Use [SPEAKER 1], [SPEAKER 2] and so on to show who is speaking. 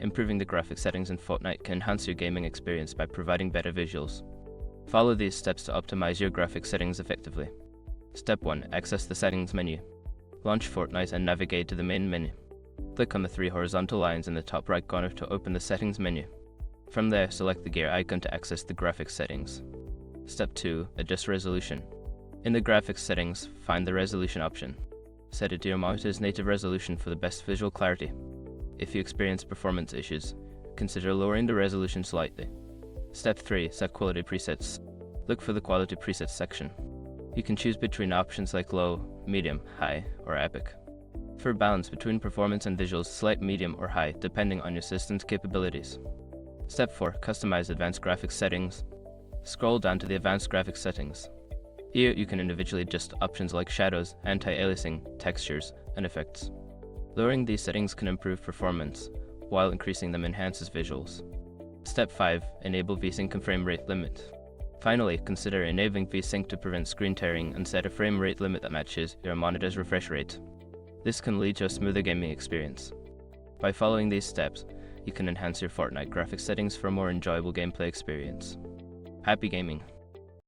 [SPEAKER 1] Improving the graphics settings in Fortnite can enhance your gaming experience by providing better visuals. Follow these steps to optimize your graphics settings effectively. Step 1. Access the settings menu. Launch Fortnite and navigate to the main menu. Click on the 3 horizontal lines in the top right corner to open the settings menu. From there, select the gear icon to access the graphics settings. Step 2. Adjust resolution. In the graphics settings, find the resolution option. Set it to your monitor's native resolution for the best visual clarity. If you experience performance issues, consider lowering the resolution slightly. Step 3. Set quality presets. Look for the quality presets section. You can choose between options like low, medium, high, or epic. For balance between performance and visuals, select medium or high depending on your system's capabilities. Step 4. Customize advanced graphics settings. Scroll down to the advanced graphics settings. Here you can individually adjust options like shadows, anti-aliasing, textures, and effects. Lowering these settings can improve performance, while increasing them enhances visuals. Step 5. Enable VSync and frame rate limit. Finally, consider enabling VSync to prevent screen tearing and set a frame rate limit that matches your monitor's refresh rate. This can lead to a smoother gaming experience. By following these steps, you can enhance your Fortnite graphics settings for a more enjoyable gameplay experience. Happy gaming!